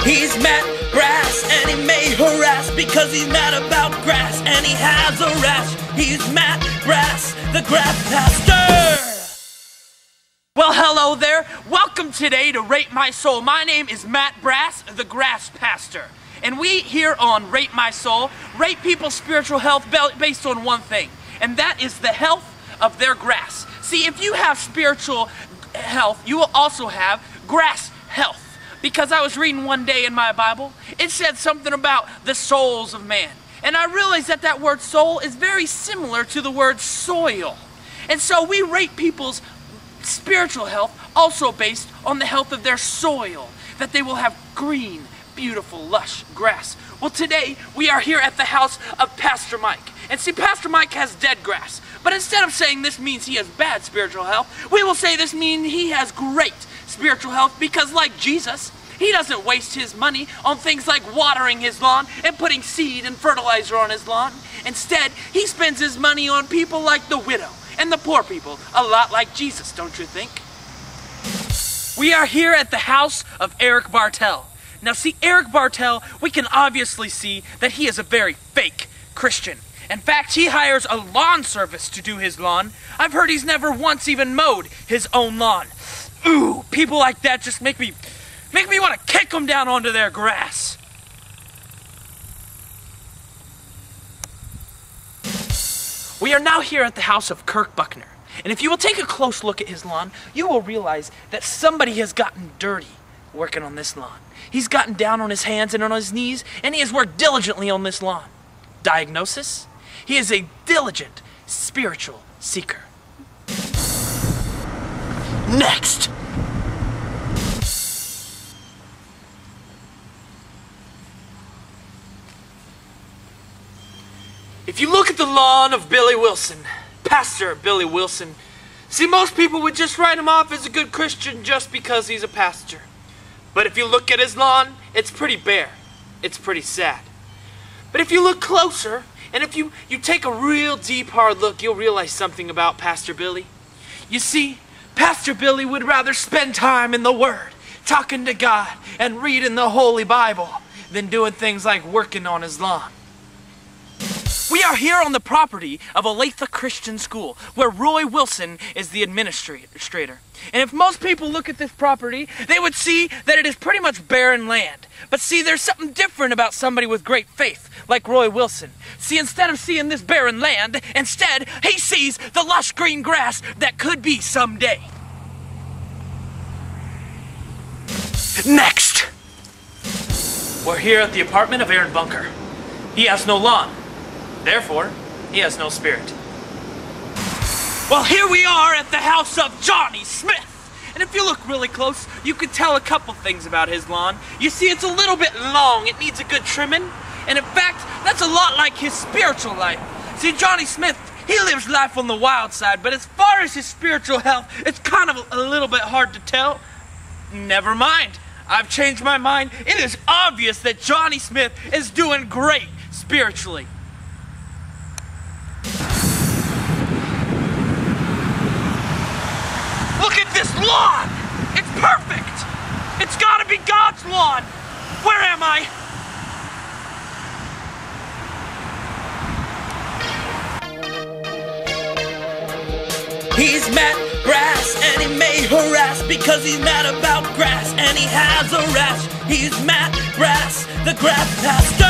He's Matt Grass, and he may harass because he's mad about grass, and he has a rash. He's Matt Grass, the grass pastor. Well, hello there. Welcome today to Rate My Soul. My name is Matt Grass, the grass pastor. And we here on Rate My Soul rate people's spiritual health based on one thing, and that is the health of their grass. See, if you have spiritual health, you will also have grass health. Because I was reading one day in my Bible, it said something about the souls of man. And I realized that that word soul is very similar to the word soil. And so we rate people's spiritual health also based on the health of their soil, that they will have green, beautiful, lush grass. Well, today we are here at the house of Pastor Mike. And see, Pastor Mike has dead grass. But instead of saying this means he has bad spiritual health, we will say this means he has great spiritual health, because like Jesus, he doesn't waste his money on things like watering his lawn and putting seed and fertilizer on his lawn. Instead, he spends his money on people like the widow and the poor people, a lot like Jesus, don't you think? We are here at the house of Eric Bartel. Now see, Eric Bartel, we can obviously see that he is a very fake Christian. In fact, he hires a lawn service to do his lawn. I've heard he's never once even mowed his own lawn. Ooh, people like that just make me want to kick them down onto their grass. We are now here at the house of Kirk Buckner. And if you will take a close look at his lawn, you will realize that somebody has gotten dirty working on this lawn. He's gotten down on his hands and on his knees, and he has worked diligently on this lawn. Diagnosis? He is a diligent spiritual seeker. Next! If you look at the lawn of Billy Wilson, Pastor Billy Wilson, see, most people would just write him off as a good Christian just because he's a pastor. But if you look at his lawn, it's pretty bare. It's pretty sad. But if you look closer, and if you take a real deep hard look, you'll realize something about Pastor Billy. You see, Pastor Billy would rather spend time in the Word, talking to God, and reading the Holy Bible, than doing things like working on his lawn. We are here on the property of Olathe Christian School, where Roy Wilson is the administrator. And if most people look at this property, they would see that it is pretty much barren land. But see, there's something different about somebody with great faith, like Roy Wilson. See, instead of seeing this barren land, instead, he sees the lush green grass that could be someday. Next! We're here at the apartment of Aaron Bunker. He has no lawn. Therefore, he has no spirit. Well, here we are at the house of Johnny Smith. And if you look really close, you can tell a couple things about his lawn. You see, it's a little bit long. It needs a good trimming. And in fact, that's a lot like his spiritual life. See, Johnny Smith, he lives life on the wild side, but as far as his spiritual health, it's kind of a little bit hard to tell. Never mind. I've changed my mind. It is obvious that Johnny Smith is doing great spiritually. Look at this lawn! It's perfect! It's gotta be God's lawn! Where am I? He's Matt Grass, and he may harass because he's mad about grass, and he has a rash. He's Matt Grass, the grass pastor.